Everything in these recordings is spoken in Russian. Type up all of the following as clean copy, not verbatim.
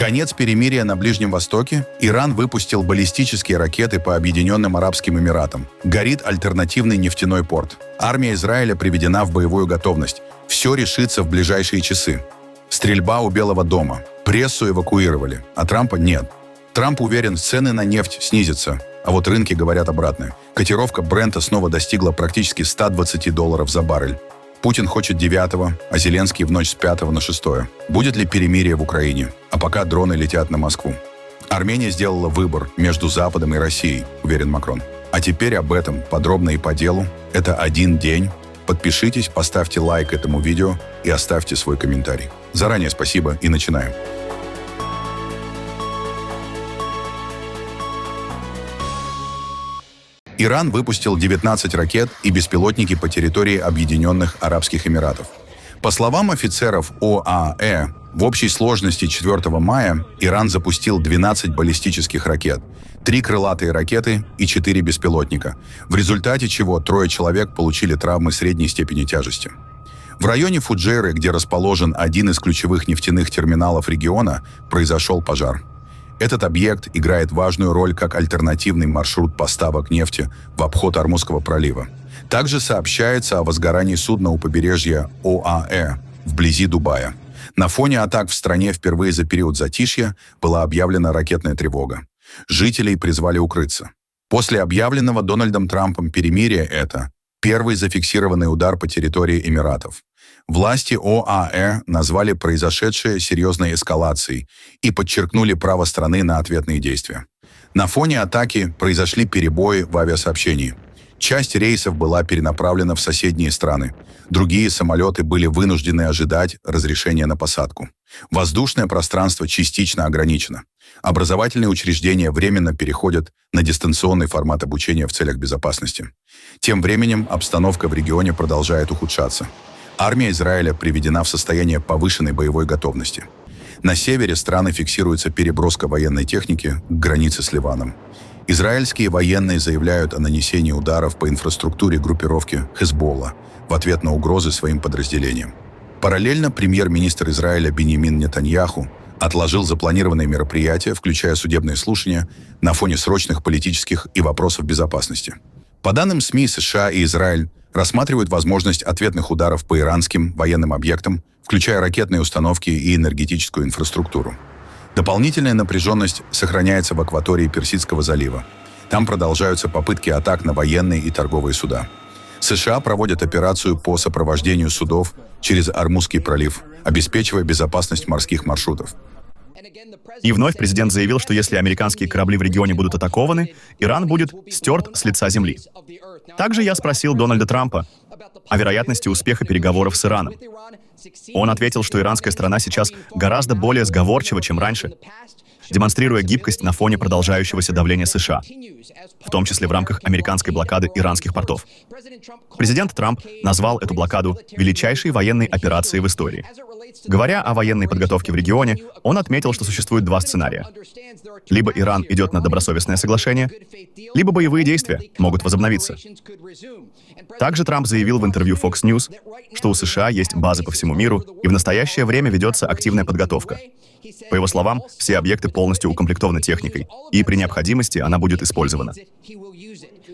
Конец перемирия на Ближнем Востоке. Иран выпустил баллистические ракеты по Объединенным Арабским Эмиратам. Горит альтернативный нефтяной порт. Армия Израиля приведена в боевую готовность. Все решится в ближайшие часы. Стрельба у Белого дома. Прессу эвакуировали, а Трампа нет. Трамп уверен, цены на нефть снизятся, а вот рынки говорят обратное. Котировка Брента снова достигла практически $120 за баррель. Путин хочет 9-го, а Зеленский в ночь с 5 на 6. Будет ли перемирие в Украине? А пока дроны летят на Москву. Армения сделала выбор между Западом и Россией, уверен Макрон. А теперь об этом подробно и по делу. Это один день. Подпишитесь, поставьте лайк этому видео и оставьте свой комментарий. Заранее спасибо и начинаем. Иран выпустил 19 ракет и беспилотники по территории Объединенных Арабских Эмиратов. По словам офицеров ОАЭ, в общей сложности 4 мая Иран запустил 12 баллистических ракет, 3 крылатые ракеты и 4 беспилотника, в результате чего 3 человек получили травмы средней степени тяжести. В районе Фуджейры, где расположен один из ключевых нефтяных терминалов региона, произошел пожар. Этот объект играет важную роль как альтернативный маршрут поставок нефти в обход Ормузского пролива. Также сообщается о возгорании судна у побережья ОАЭ вблизи Дубая. На фоне атак в стране впервые за период затишья была объявлена ракетная тревога. Жителей призвали укрыться. После объявленного Дональдом Трампом перемирия это первый зафиксированный удар по территории Эмиратов. Власти ОАЭ назвали произошедшее серьезной эскалацией и подчеркнули право страны на ответные действия. На фоне атаки произошли перебои в авиасообщении. Часть рейсов была перенаправлена в соседние страны. Другие самолеты были вынуждены ожидать разрешения на посадку. Воздушное пространство частично ограничено. Образовательные учреждения временно переходят на дистанционный формат обучения в целях безопасности. Тем временем обстановка в регионе продолжает ухудшаться. Армия Израиля приведена в состояние повышенной боевой готовности. На севере страны фиксируется переброска военной техники к границе с Ливаном. Израильские военные заявляют о нанесении ударов по инфраструктуре группировки Хезболла в ответ на угрозы своим подразделениям. Параллельно премьер-министр Израиля Биньямин Нетаньяху отложил запланированные мероприятия, включая судебные слушания, на фоне срочных политических и вопросов безопасности. По данным СМИ, США и Израиль рассматривают возможность ответных ударов по иранским военным объектам, включая ракетные установки и энергетическую инфраструктуру. Дополнительная напряженность сохраняется в акватории Персидского залива. Там продолжаются попытки атак на военные и торговые суда. США проводят операцию по сопровождению судов через Ормузский пролив, обеспечивая безопасность морских маршрутов. И вновь президент заявил, что если американские корабли в регионе будут атакованы, Иран будет стерт с лица земли. Также я спросил Дональда Трампа о вероятности успеха переговоров с Ираном. Он ответил, что иранская сторона сейчас гораздо более сговорчива, чем раньше, демонстрируя гибкость на фоне продолжающегося давления США, в том числе в рамках американской блокады иранских портов. Президент Трамп назвал эту блокаду величайшей военной операцией в истории. Говоря о военной подготовке в регионе, он отметил, что существует два сценария. Либо Иран идет на добросовестное соглашение, либо боевые действия могут возобновиться. Также Трамп заявил в интервью Fox News, что у США есть базы по всему миру, и в настоящее время ведется активная подготовка. По его словам, все объекты полностью укомплектованы техникой, и при необходимости она будет использована.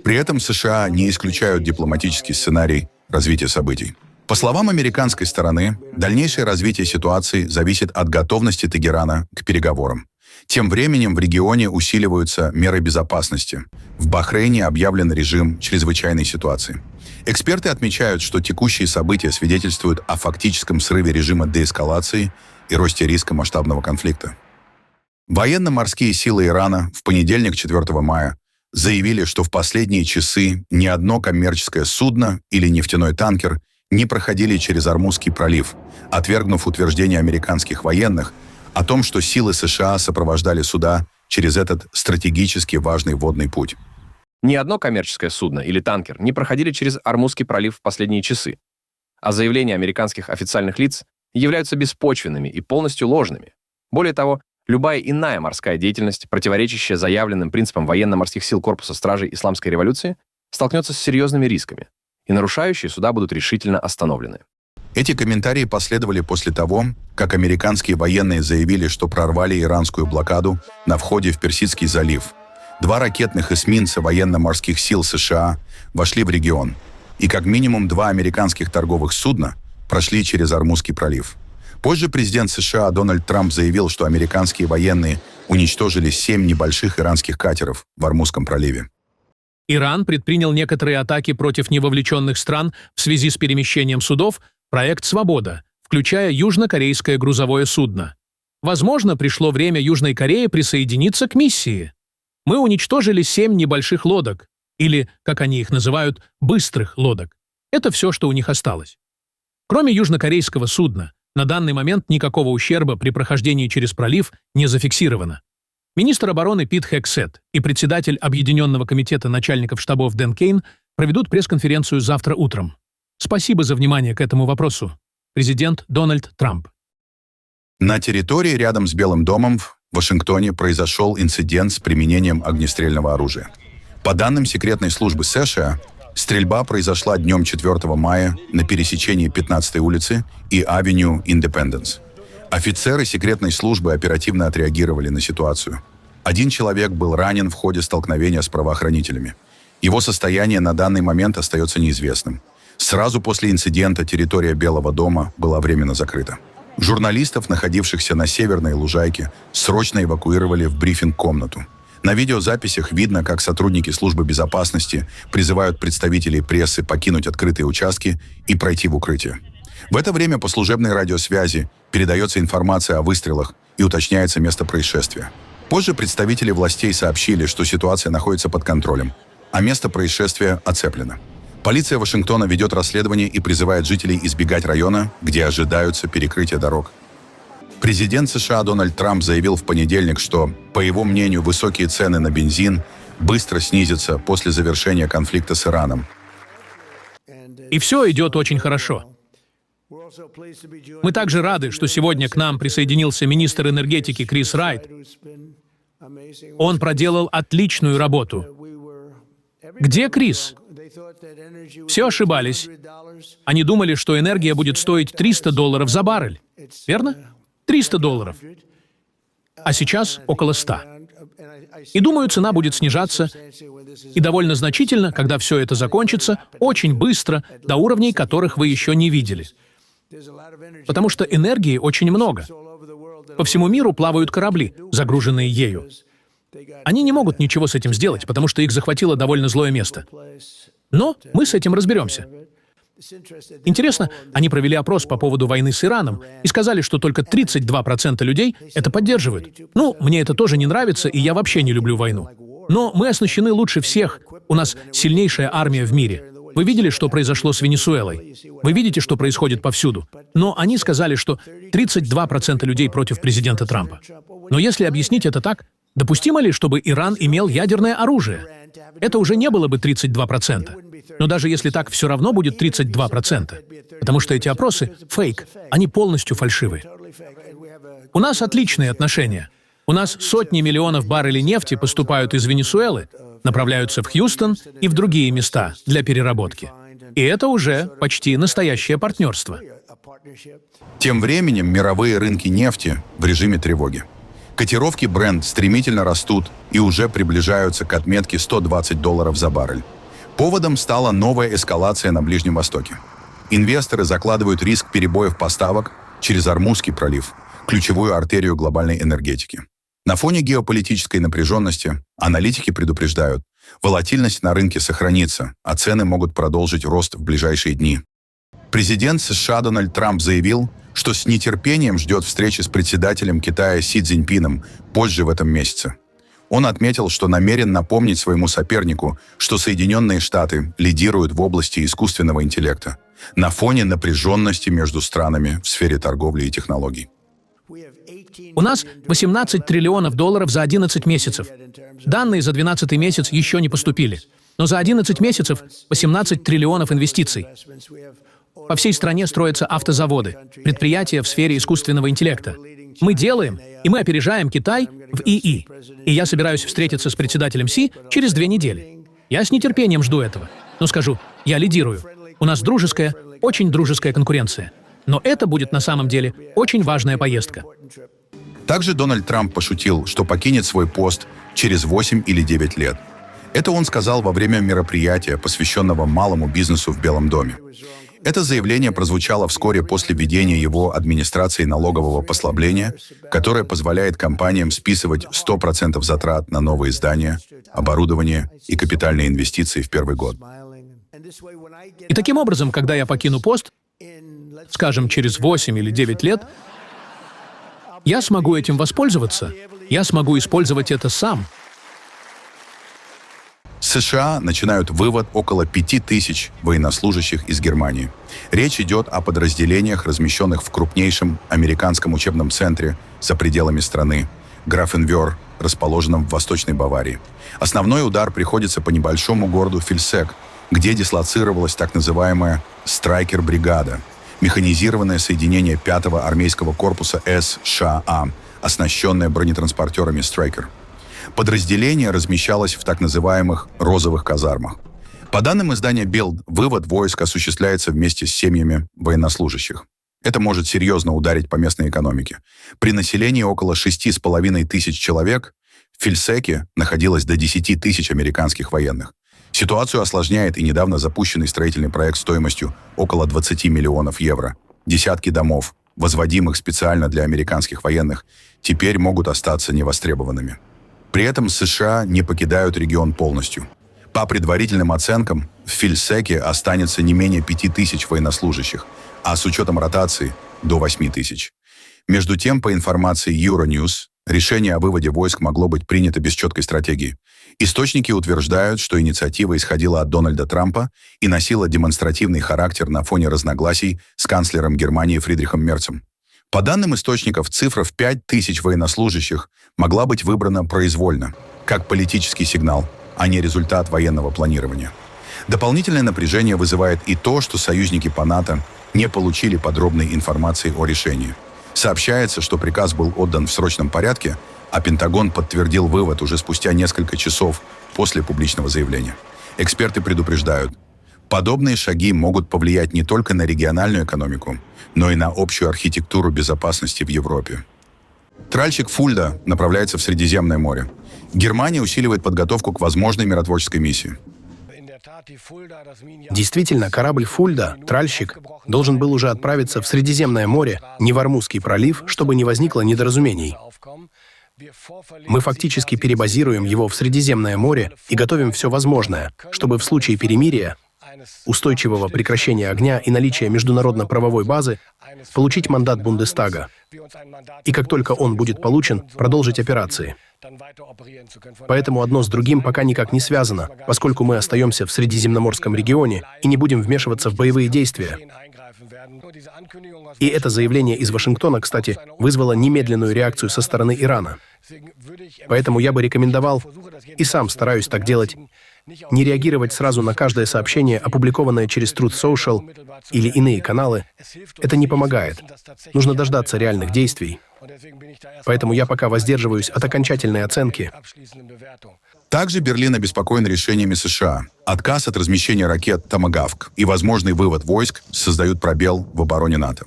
При этом США не исключают дипломатический сценарий развития событий. По словам американской стороны, дальнейшее развитие ситуации зависит от готовности Тегерана к переговорам. Тем временем в регионе усиливаются меры безопасности. В Бахрейне объявлен режим чрезвычайной ситуации. Эксперты отмечают, что текущие события свидетельствуют о фактическом срыве режима деэскалации и росте риска масштабного конфликта. Военно-морские силы Ирана в понедельник, 4 мая, заявили, что в последние часы ни одно коммерческое судно или нефтяной танкер не проходили через Ормузский пролив, отвергнув утверждение американских военных о том, что силы США сопровождали суда через этот стратегически важный водный путь. Ни одно коммерческое судно или танкер не проходили через Ормузский пролив в последние часы, а заявления американских официальных лиц являются беспочвенными и полностью ложными. Более того, любая иная морская деятельность, противоречащая заявленным принципам военно-морских сил Корпуса стражей Исламской революции, столкнется с серьезными рисками, и нарушающие суда будут решительно остановлены. Эти комментарии последовали после того, как американские военные заявили, что прорвали иранскую блокаду на входе в Персидский залив. 2 ракетных эсминца военно-морских сил США вошли в регион, и как минимум 2 американских торговых судна прошли через Ормузский пролив. Позже президент США Дональд Трамп заявил, что американские военные уничтожили 7 небольших иранских катеров в Ормузском проливе. Иран предпринял некоторые атаки против невовлеченных стран в связи с перемещением судов «Проект Свобода», включая южнокорейское грузовое судно. Возможно, пришло время Южной Корее присоединиться к миссии. Мы уничтожили 7 небольших лодок, или, как они их называют, быстрых лодок. Это все, что у них осталось. Кроме южнокорейского судна, на данный момент никакого ущерба при прохождении через пролив не зафиксировано. Министр обороны Пит Хексет и председатель Объединенного комитета начальников штабов Дэн Кейн проведут пресс-конференцию завтра утром. Спасибо за внимание к этому вопросу. Президент Дональд Трамп. На территории рядом с Белым домом в Вашингтоне произошел инцидент с применением огнестрельного оружия. По данным секретной службы США, стрельба произошла днем 4 мая на пересечении 15-й улицы и авеню Индепенденс. Офицеры секретной службы оперативно отреагировали на ситуацию. 1 человек был ранен в ходе столкновения с правоохранителями. Его состояние на данный момент остается неизвестным. Сразу после инцидента территория Белого дома была временно закрыта. Журналистов, находившихся на северной лужайке, срочно эвакуировали в брифинг-комнату. На видеозаписях видно, как сотрудники службы безопасности призывают представителей прессы покинуть открытые участки и пройти в укрытие. В это время по служебной радиосвязи передается информация о выстрелах и уточняется место происшествия. Позже представители властей сообщили, что ситуация находится под контролем, а место происшествия оцеплено. Полиция Вашингтона ведет расследование и призывает жителей избегать района, где ожидаются перекрытия дорог. Президент США Дональд Трамп заявил в понедельник, что, по его мнению, высокие цены на бензин быстро снизятся после завершения конфликта с Ираном. И все идет очень хорошо. Мы также рады, что сегодня к нам присоединился министр энергетики Крис Райт. Он проделал отличную работу. Где Крис? Все ошибались. Они думали, что энергия будет стоить $300 за баррель. Верно? $300. А сейчас около 100. И думаю, цена будет снижаться, и довольно значительно, когда все это закончится, очень быстро, до уровней, которых вы еще не видели. Потому что энергии очень много. По всему миру плавают корабли, загруженные ею. Они не могут ничего с этим сделать, потому что их захватило довольно злое место. Но мы с этим разберемся. Интересно, они провели опрос по поводу войны с Ираном и сказали, что только 32% людей это поддерживают. Ну, мне это тоже не нравится, и я вообще не люблю войну. Но мы оснащены лучше всех. У нас сильнейшая армия в мире. Вы видели, что произошло с Венесуэлой? Вы видите, что происходит повсюду? Но они сказали, что 32% людей против президента Трампа. Но если объяснить это так, допустимо ли, чтобы Иран имел ядерное оружие? Это уже не было бы 32%. Но даже если так, все равно будет 32%. Потому что эти опросы — фейк, они полностью фальшивые. У нас отличные отношения. У нас сотни миллионов баррелей нефти поступают из Венесуэлы, направляются в Хьюстон и в другие места для переработки. И это уже почти настоящее партнерство. Тем временем мировые рынки нефти в режиме тревоги. Котировки Brent стремительно растут и уже приближаются к отметке $120 за баррель. Поводом стала новая эскалация на Ближнем Востоке. Инвесторы закладывают риск перебоев поставок через Ормузский пролив, ключевую артерию глобальной энергетики. На фоне геополитической напряженности аналитики предупреждают, волатильность на рынке сохранится, а цены могут продолжить рост в ближайшие дни. Президент США Дональд Трамп заявил, что с нетерпением ждет встречи с председателем Китая Си Цзиньпином позже в этом месяце. Он отметил, что намерен напомнить своему сопернику, что Соединенные Штаты лидируют в области искусственного интеллекта на фоне напряженности между странами в сфере торговли и технологий. У нас $18 триллионов за 11 месяцев. Данные за 12-й месяц еще не поступили. Но за 11 месяцев 18 триллионов инвестиций. По всей стране строятся автозаводы, предприятия в сфере искусственного интеллекта. Мы делаем, и мы опережаем Китай в ИИ. И я собираюсь встретиться с председателем Си через 2 недели. Я с нетерпением жду этого. Но скажу, я лидирую. У нас дружеская, очень дружеская конкуренция. Но это будет на самом деле очень важная поездка. Также Дональд Трамп пошутил, что покинет свой пост через 8 или 9 лет. Это он сказал во время мероприятия, посвященного малому бизнесу в Белом доме. Это заявление прозвучало вскоре после введения его администрацией налогового послабления, которое позволяет компаниям списывать 100% затрат на новые здания, оборудование и капитальные инвестиции в первый год. И таким образом, когда я покину пост, скажем, через 8 или 9 лет, я смогу этим воспользоваться, я смогу использовать это сам. США начинают вывод около 5000 военнослужащих из Германии. Речь идет о подразделениях, размещенных в крупнейшем американском учебном центре за пределами страны, Графенвёр, расположенном в Восточной Баварии. Основной удар приходится по небольшому городу Фильсек, где дислоцировалась так называемая «Страйкер-бригада», механизированное соединение 5-го армейского корпуса США, оснащенное бронетранспортерами «Страйкер». Подразделение размещалось в так называемых «розовых казармах». По данным издания Bild, вывод войск осуществляется вместе с семьями военнослужащих. Это может серьезно ударить по местной экономике. При населении около 6,5 тысяч человек в Фильсеке находилось до 10 тысяч американских военных. Ситуацию осложняет и недавно запущенный строительный проект стоимостью около 20 миллионов евро. Десятки домов, возводимых специально для американских военных, теперь могут остаться невостребованными. При этом США не покидают регион полностью. По предварительным оценкам, в Фильсеке останется не менее 5000 военнослужащих, а с учетом ротации – до 8000. Между тем, по информации Euronews, решение о выводе войск могло быть принято без четкой стратегии. Источники утверждают, что инициатива исходила от Дональда Трампа и носила демонстративный характер на фоне разногласий с канцлером Германии Фридрихом Мерцем. По данным источников, цифра в 5000 военнослужащих могла быть выбрана произвольно, как политический сигнал, а не результат военного планирования. Дополнительное напряжение вызывает и то, что союзники по НАТО не получили подробной информации о решении. Сообщается, что приказ был отдан в срочном порядке, а Пентагон подтвердил вывод уже спустя несколько часов после публичного заявления. Эксперты предупреждают, подобные шаги могут повлиять не только на региональную экономику, но и на общую архитектуру безопасности в Европе. Тральщик Фульда направляется в Средиземное море. Германия усиливает подготовку к возможной миротворческой миссии. Действительно, корабль Фульда, тральщик, должен был уже отправиться в Средиземное море, не в Ормузский пролив, чтобы не возникло недоразумений. Мы фактически перебазируем его в Средиземное море и готовим все возможное, чтобы в случае перемирия, устойчивого прекращения огня и наличия международно-правовой базы получить мандат Бундестага. И как только он будет получен, продолжить операции. Поэтому одно с другим пока никак не связано, поскольку мы остаемся в Средиземноморском регионе и не будем вмешиваться в боевые действия. И это заявление из Вашингтона, кстати, вызвало немедленную реакцию со стороны Ирана. Поэтому я бы рекомендовал, и сам стараюсь так делать, не реагировать сразу на каждое сообщение, опубликованное через Truth Social или иные каналы. Это не помогает. Нужно дождаться реальных действий. Поэтому я пока воздерживаюсь от окончательной оценки. Также Берлин обеспокоен решениями США. Отказ от размещения ракет «Томагавк» и возможный вывод войск создают пробел в обороне НАТО.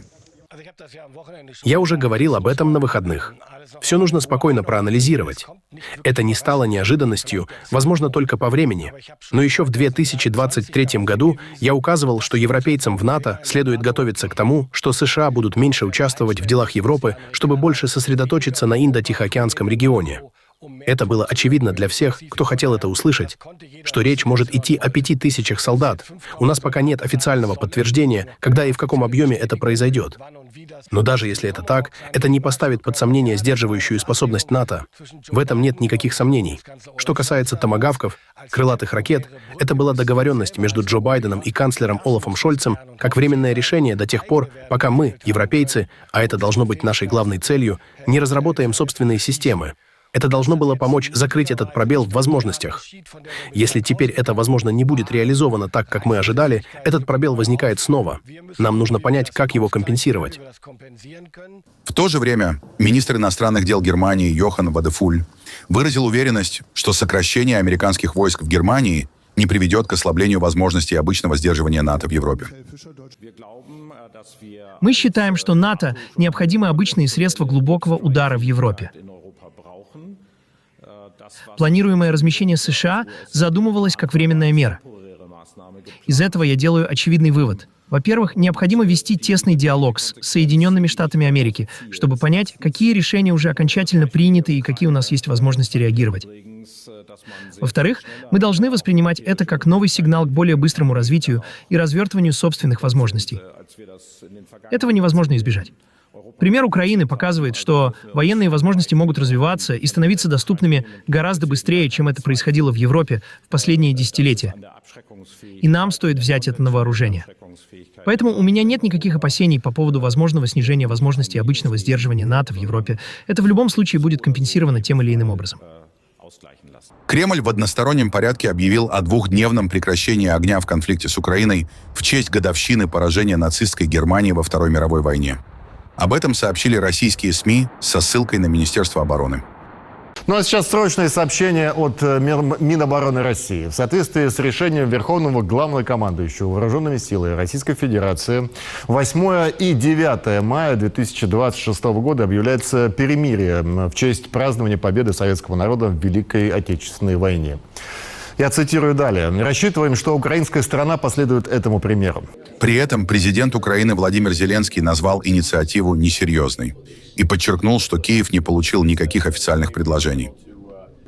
Я уже говорил об этом на выходных. Все нужно спокойно проанализировать. Это не стало неожиданностью, возможно, только по времени. Но еще в 2023 году я указывал, что европейцам в НАТО следует готовиться к тому, что США будут меньше участвовать в делах Европы, чтобы больше сосредоточиться на Индо-Тихоокеанском регионе. Это было очевидно для всех, кто хотел это услышать, что речь может идти о 5000 солдат. У нас пока нет официального подтверждения, когда и в каком объеме это произойдет. Но даже если это так, это не поставит под сомнение сдерживающую способность НАТО. В этом нет никаких сомнений. Что касается томагавков, крылатых ракет, это была договоренность между Джо Байденом и канцлером Олафом Шольцем как временное решение до тех пор, пока мы, европейцы, а это должно быть нашей главной целью, не разработаем собственные системы. Это должно было помочь закрыть этот пробел в возможностях. Если теперь это, возможно, не будет реализовано так, как мы ожидали, этот пробел возникает снова. Нам нужно понять, как его компенсировать. В то же время министр иностранных дел Германии Йохан Вадефуль выразил уверенность, что сокращение американских войск в Германии не приведет к ослаблению возможностей обычного сдерживания НАТО в Европе. Мы считаем, что НАТО — необходимы обычные средства глубокого удара в Европе. Планируемое размещение США задумывалось как временная мера. Из этого я делаю очевидный вывод. Во-первых, необходимо вести тесный диалог с Соединенными Штатами Америки, чтобы понять, какие решения уже окончательно приняты и какие у нас есть возможности реагировать. Во-вторых, мы должны воспринимать это как новый сигнал к более быстрому развитию и развертыванию собственных возможностей. Этого невозможно избежать. Пример Украины показывает, что военные возможности могут развиваться и становиться доступными гораздо быстрее, чем это происходило в Европе в последние десятилетия. И нам стоит взять это на вооружение. Поэтому у меня нет никаких опасений по поводу возможного снижения возможностей обычного сдерживания НАТО в Европе. Это в любом случае будет компенсировано тем или иным образом. Кремль в одностороннем порядке объявил о двухдневном прекращении огня в конфликте с Украиной в честь годовщины поражения нацистской Германии во Второй мировой войне. Об этом сообщили российские СМИ со ссылкой на Министерство обороны. Ну а сейчас срочное сообщение от Минобороны России. В соответствии с решением Верховного Главнокомандующего Вооруженными силами Российской Федерации 8 и 9 мая 2026 года объявляется перемирие в честь празднования победы советского народа в Великой Отечественной войне. Я цитирую далее. «Рассчитываем, что украинская сторона последует этому примеру». При этом президент Украины Владимир Зеленский назвал инициативу несерьезной и подчеркнул, что Киев не получил никаких официальных предложений.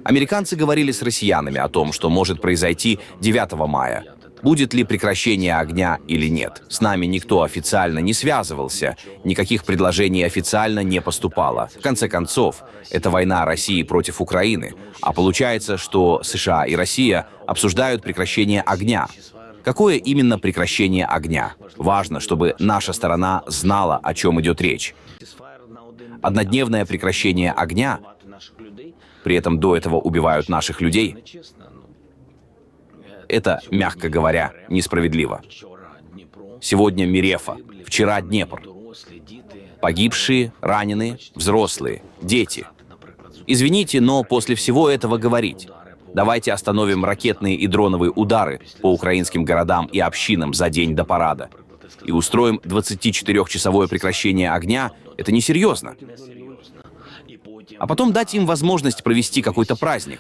Американцы говорили с россиянами о том, что может произойти 9 мая. Будет ли прекращение огня или нет? С нами никто официально не связывался, никаких предложений официально не поступало. В конце концов, это война России против Украины, а получается, что США и Россия обсуждают прекращение огня. Какое именно прекращение огня? Важно, чтобы наша сторона знала, о чем идет речь. Однодневное прекращение огня, при этом до этого убивают наших людей, это, мягко говоря, несправедливо. Сегодня Мирефа, вчера Днепр. Погибшие, раненые, взрослые, дети. Извините, но после всего этого говорить. Давайте остановим ракетные и дроновые удары по украинским городам и общинам за день до парада. И устроим 24-часовое прекращение огня. Это несерьезно. А потом дать им возможность провести какой-то праздник.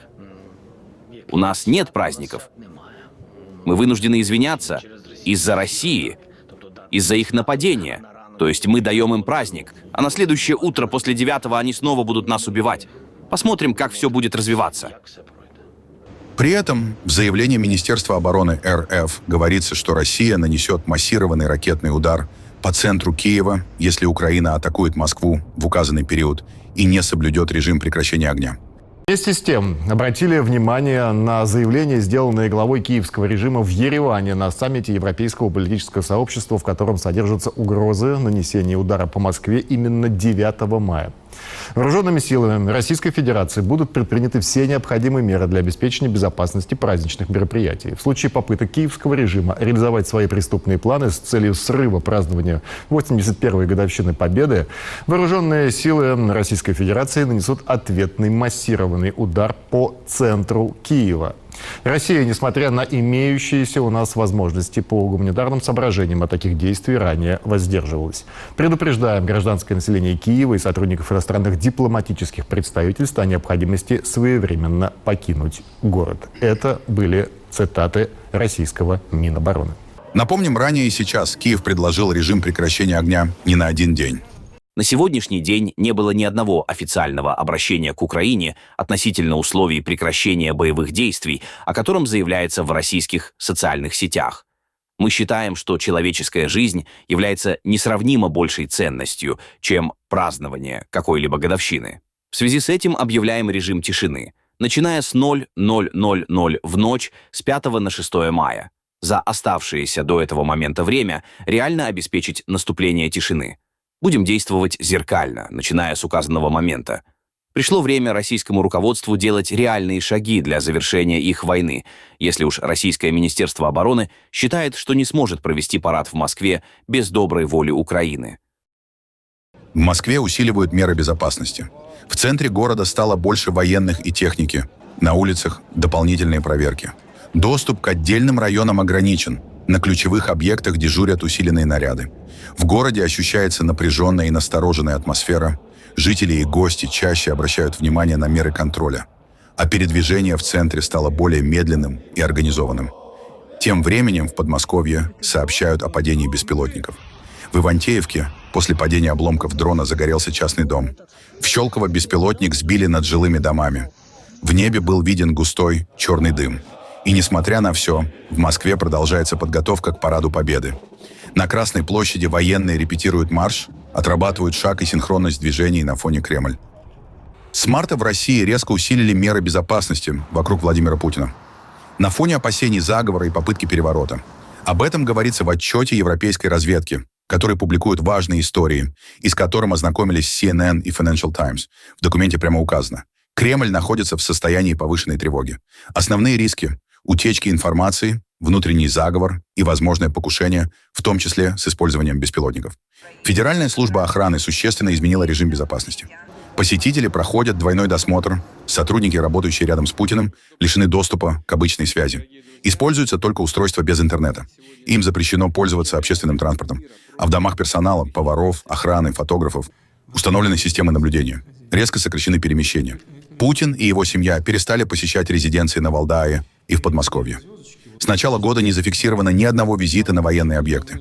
У нас нет праздников. Мы вынуждены извиняться из-за России, из-за их нападения. То есть мы даем им праздник, а на следующее утро после 9-го они снова будут нас убивать. Посмотрим, как все будет развиваться. При этом в заявлении Министерства обороны РФ говорится, что Россия нанесет массированный ракетный удар по центру Киева, если Украина атакует Москву в указанный период и не соблюдет режим прекращения огня. Вместе с тем, обратили внимание на заявление, сделанное главой киевского режима в Ереване на саммите Европейского политического сообщества, в котором содержатся угрозы нанесения удара по Москве именно 9 мая. Вооруженными силами Российской Федерации будут предприняты все необходимые меры для обеспечения безопасности праздничных мероприятий. В случае попыток киевского режима реализовать свои преступные планы с целью срыва празднования 81-й годовщины Победы, вооруженные силы Российской Федерации нанесут ответный массированный удар по центру Киева. Россия, несмотря на имеющиеся у нас возможности по гуманитарным соображениям от таких действий, ранее воздерживалась. Предупреждаем гражданское население Киева и сотрудников иностранных дипломатических представительств о необходимости своевременно покинуть город. Это были цитаты российского Минобороны. Напомним, ранее и сейчас Киев предложил режим прекращения огня не на один день. На сегодняшний день не было ни одного официального обращения к Украине относительно условий прекращения боевых действий, о котором заявляется в российских социальных сетях. Мы считаем, что человеческая жизнь является несравнимо большей ценностью, чем празднование какой-либо годовщины. В связи с этим объявляем режим тишины, начиная с 00:00 в ночь с 5 на 6 мая. За оставшееся до этого момента время реально обеспечить наступление тишины. Будем действовать зеркально, начиная с указанного момента. Пришло время российскому руководству делать реальные шаги для завершения их войны, если уж российское Министерство обороны считает, что не сможет провести парад в Москве без доброй воли Украины. В Москве усиливают меры безопасности. В центре города стало больше военных и техники. На улицах дополнительные проверки. Доступ к отдельным районам ограничен. На ключевых объектах дежурят усиленные наряды. В городе ощущается напряженная и настороженная атмосфера. Жители и гости чаще обращают внимание на меры контроля. А передвижение в центре стало более медленным и организованным. Тем временем в Подмосковье сообщают о падении беспилотников. В Ивантеевке после падения обломков дрона загорелся частный дом. В Щелково беспилотник сбили над жилыми домами. В небе был виден густой черный дым. И несмотря на все, в Москве продолжается подготовка к Параду Победы. На Красной площади военные репетируют марш, отрабатывают шаг и синхронность движений на фоне Кремль. С марта в России резко усилили меры безопасности вокруг Владимира Путина. На фоне опасений заговора и попытки переворота. Об этом говорится в отчете европейской разведки, который публикуют важные истории, и с которым ознакомились CNN и Financial Times. В документе прямо указано. Кремль находится в состоянии повышенной тревоги. Основные риски – утечки информации, внутренний заговор и возможное покушение, в том числе с использованием беспилотников. Федеральная служба охраны существенно изменила режим безопасности. Посетители проходят двойной досмотр, сотрудники, работающие рядом с Путиным, лишены доступа к обычной связи. Используются только устройства без интернета. Им запрещено пользоваться общественным транспортом. А в домах персонала, поваров, охраны, фотографов установлены системы наблюдения. Резко сокращены перемещения. Путин и его семья перестали посещать резиденции на Валдае и в Подмосковье. С начала года не зафиксировано ни одного визита на военные объекты.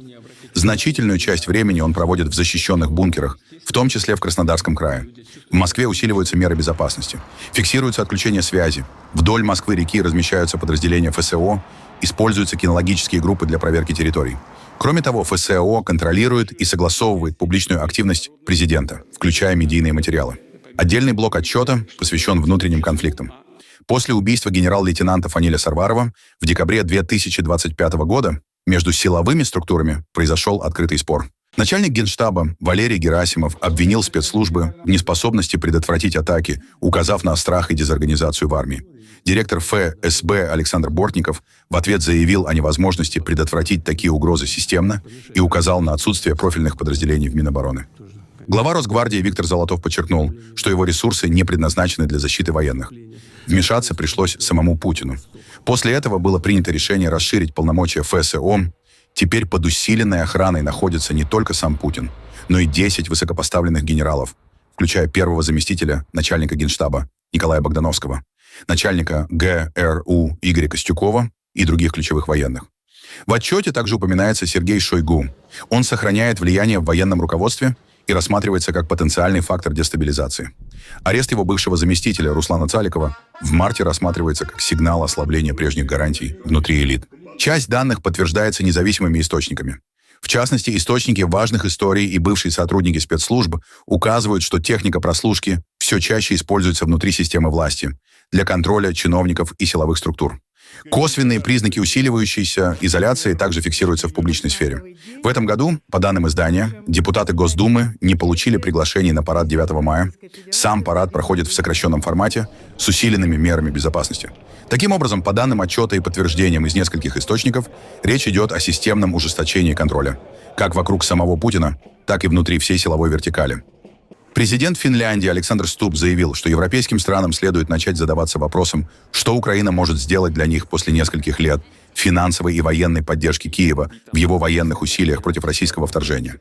Значительную часть времени он проводит в защищенных бункерах, в том числе в Краснодарском крае. В Москве усиливаются меры безопасности. Фиксируется отключение связи. Вдоль Москвы-реки размещаются подразделения ФСО, используются кинологические группы для проверки территорий. Кроме того, ФСО контролирует и согласовывает публичную активность президента, включая медийные материалы. Отдельный блок отчета посвящен внутренним конфликтам. После убийства генерал-лейтенанта Фаниля Сарварова в декабре 2025 года между силовыми структурами произошел открытый спор. Начальник Генштаба Валерий Герасимов обвинил спецслужбы в неспособности предотвратить атаки, указав на страх и дезорганизацию в армии. Директор ФСБ Александр Бортников в ответ заявил о невозможности предотвратить такие угрозы системно и указал на отсутствие профильных подразделений в Минобороны. Глава Росгвардии Виктор Золотов подчеркнул, что его ресурсы не предназначены для защиты военных. Вмешаться пришлось самому Путину. После этого было принято решение расширить полномочия ФСО. Теперь под усиленной охраной находится не только сам Путин, но и 10 высокопоставленных генералов, включая первого заместителя начальника Генштаба Николая Богдановского, начальника ГРУ Игоря Костюкова и других ключевых военных. В отчете также упоминается Сергей Шойгу. Он сохраняет влияние в военном руководстве и рассматривается как потенциальный фактор дестабилизации. Арест его бывшего заместителя Руслана Цаликова в марте рассматривается как сигнал ослабления прежних гарантий внутри элит. Часть данных подтверждается независимыми источниками. В частности, источники важных историй и бывшие сотрудники спецслужб указывают, что техника прослушки все чаще используется внутри системы власти для контроля чиновников и силовых структур. Косвенные признаки усиливающейся изоляции также фиксируются в публичной сфере. В этом году, по данным издания, депутаты Госдумы не получили приглашений на парад 9 мая. Сам парад проходит в сокращенном формате с усиленными мерами безопасности. Таким образом, по данным отчета и подтверждениям из нескольких источников, речь идет о системном ужесточении контроля, как вокруг самого Путина, так и внутри всей силовой вертикали. Президент Финляндии Александр Стуб заявил, что европейским странам следует начать задаваться вопросом, что Украина может сделать для них после нескольких лет финансовой и военной поддержки Киева в его военных усилиях против российского вторжения.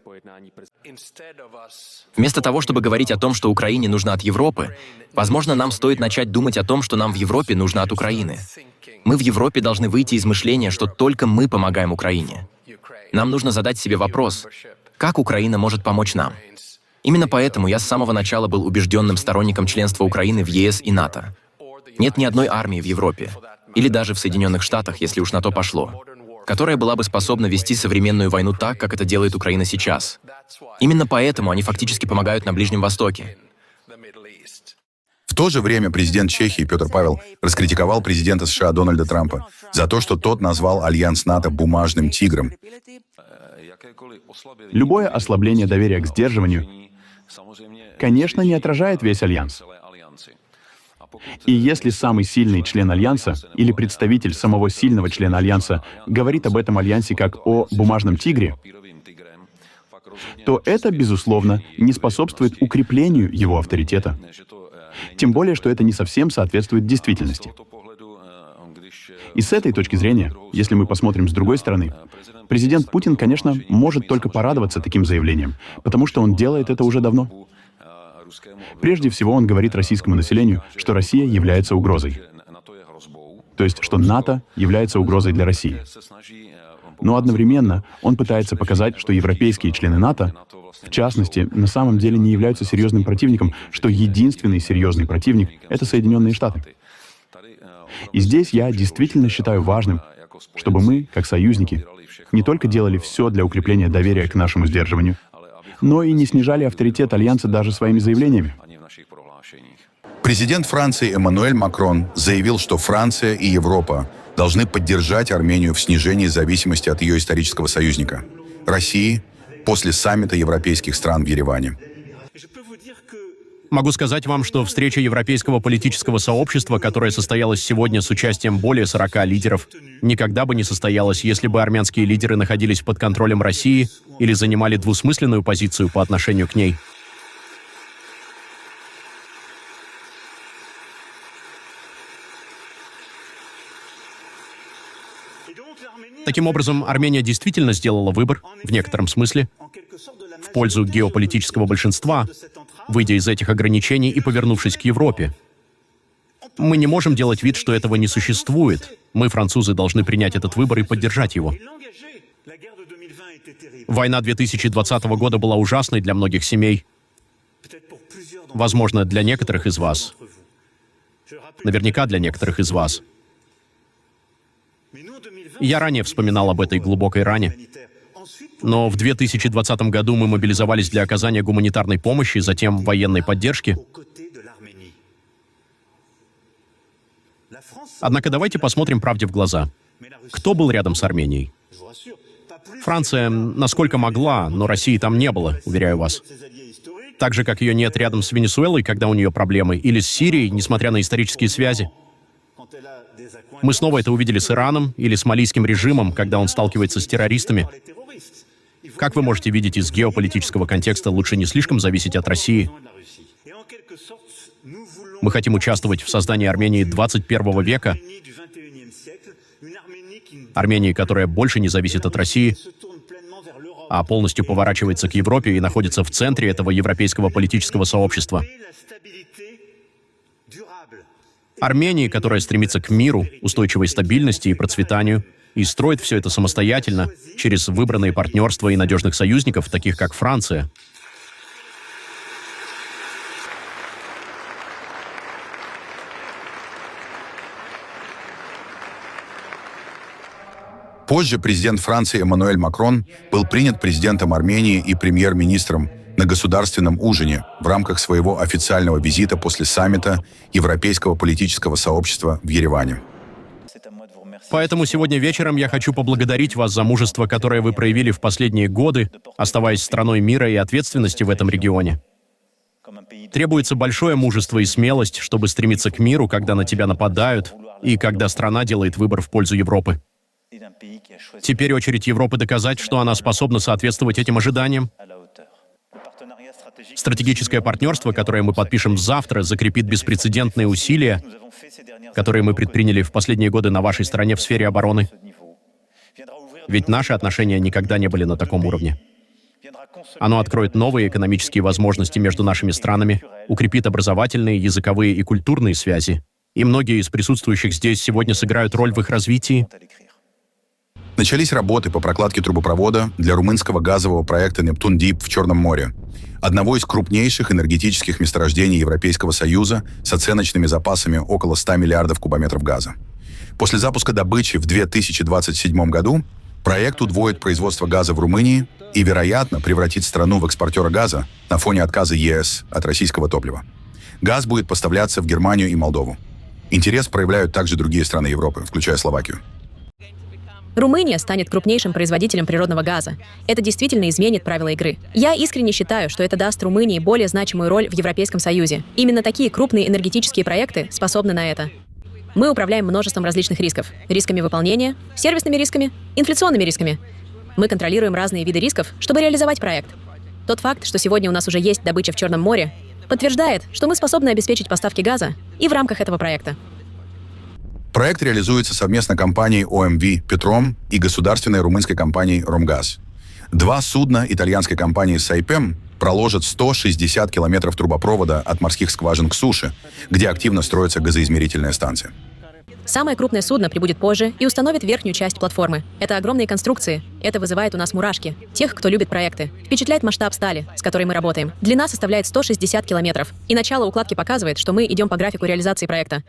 Вместо того, чтобы говорить о том, что Украине нужно от Европы, возможно, нам стоит начать думать о том, что нам в Европе нужно от Украины. Мы в Европе должны выйти из мышления, что только мы помогаем Украине. Нам нужно задать себе вопрос, как Украина может помочь нам? Именно поэтому я с самого начала был убежденным сторонником членства Украины в ЕС и НАТО. Нет ни одной армии в Европе, или даже в Соединенных Штатах, если уж на то пошло, которая была бы способна вести современную войну так, как это делает Украина сейчас. Именно поэтому они фактически помогают на Ближнем Востоке. В то же время президент Чехии Петр Павел раскритиковал президента США Дональда Трампа за то, что тот назвал альянс НАТО «бумажным тигром». Любое ослабление доверия к сдерживанию, конечно, не отражает весь альянс. И если самый сильный член альянса или представитель самого сильного члена альянса говорит об этом альянсе как о бумажном тигре, то это, безусловно, не способствует укреплению его авторитета. Тем более, что это не совсем соответствует действительности. И с этой точки зрения, если мы посмотрим с другой стороны, президент Путин, конечно, может только порадоваться таким заявлением, потому что он делает это уже давно. Прежде всего, он говорит российскому населению, что Россия является угрозой. То есть, что НАТО является угрозой для России. Но одновременно он пытается показать, что европейские члены НАТО, в частности, на самом деле не являются серьезным противником, что единственный серьезный противник — это Соединенные Штаты. И здесь я действительно считаю важным, чтобы мы, как союзники, не только делали все для укрепления доверия к нашему сдерживанию, но и не снижали авторитет Альянса даже своими заявлениями. Президент Франции Эммануэль Макрон заявил, что Франция и Европа должны поддержать Армению в снижении зависимости от ее исторического союзника — России, после саммита европейских стран в Ереване. Могу сказать вам, что встреча Европейского политического сообщества, которая состоялась сегодня с участием более 40 лидеров, никогда бы не состоялась, если бы армянские лидеры находились под контролем России или занимали двусмысленную позицию по отношению к ней. Таким образом, Армения действительно сделала выбор, в некотором смысле, в пользу геополитического большинства, выйдя из этих ограничений и повернувшись к Европе. Мы не можем делать вид, что этого не существует. Мы, французы, должны принять этот выбор и поддержать его. Война 2020 года была ужасной для многих семей. Возможно, для некоторых из вас. Наверняка для некоторых из вас. Я ранее вспоминал об этой глубокой ране. Но в 2020 году мы мобилизовались для оказания гуманитарной помощи, затем военной поддержки. Однако давайте посмотрим правде в глаза. Кто был рядом с Арменией? Франция, насколько могла, но России там не было, уверяю вас. Так же, как ее нет рядом с Венесуэлой, когда у нее проблемы, или с Сирией, несмотря на исторические связи. Мы снова это увидели с Ираном или с малийским режимом, когда он сталкивается с террористами. Как вы можете видеть, из геополитического контекста лучше не слишком зависеть от России. Мы хотим участвовать в создании Армении 21 века, Армении, которая больше не зависит от России, а полностью поворачивается к Европе и находится в центре этого европейского политического сообщества. Армении, которая стремится к миру, устойчивой стабильности и процветанию, и строит все это самостоятельно, через выбранные партнерства и надежных союзников, таких как Франция. Позже президент Франции Эммануэль Макрон был принят президентом Армении и премьер-министром на государственном ужине в рамках своего официального визита после саммита Европейского политического сообщества в Ереване. Поэтому сегодня вечером я хочу поблагодарить вас за мужество, которое вы проявили в последние годы, оставаясь страной мира и ответственности в этом регионе. Требуется большое мужество и смелость, чтобы стремиться к миру, когда на тебя нападают, и когда страна делает выбор в пользу Европы. Теперь очередь Европы доказать, что она способна соответствовать этим ожиданиям. Стратегическое партнерство, которое мы подпишем завтра, закрепит беспрецедентные усилия, которые мы предприняли в последние годы на вашей стороне в сфере обороны. Ведь наши отношения никогда не были на таком уровне. Оно откроет новые экономические возможности между нашими странами, укрепит образовательные, языковые и культурные связи. И многие из присутствующих здесь сегодня сыграют роль в их развитии. Начались работы по прокладке трубопровода для румынского газового проекта «Нептун-Дип» в Черном море, одного из крупнейших энергетических месторождений Европейского Союза с оценочными запасами около 100 миллиардов кубометров газа. После запуска добычи в 2027 году проект удвоит производство газа в Румынии и, вероятно, превратит страну в экспортера газа на фоне отказа ЕС от российского топлива. Газ будет поставляться в Германию и Молдову. Интерес проявляют также другие страны Европы, включая Словакию. Румыния станет крупнейшим производителем природного газа. Это действительно изменит правила игры. Я искренне считаю, что это даст Румынии более значимую роль в Европейском Союзе. Именно такие крупные энергетические проекты способны на это. Мы управляем множеством различных рисков. Рисками выполнения, сервисными рисками, инфляционными рисками. Мы контролируем разные виды рисков, чтобы реализовать проект. Тот факт, что сегодня у нас уже есть добыча в Черном море, подтверждает, что мы способны обеспечить поставки газа и в рамках этого проекта. Проект реализуется совместно компанией ОМВ «Петром» и государственной румынской компанией «Ромгаз». 2 судна итальянской компании «Сайпем» проложат 160 километров трубопровода от морских скважин к суше, где активно строится газоизмерительная станция. Самое крупное судно прибудет позже и установит верхнюю часть платформы. Это огромные конструкции. Это вызывает у нас мурашки. Тех, кто любит проекты. Впечатляет масштаб стали, с которой мы работаем. Длина составляет 160 километров. И начало укладки показывает, что мы идем по графику реализации проекта.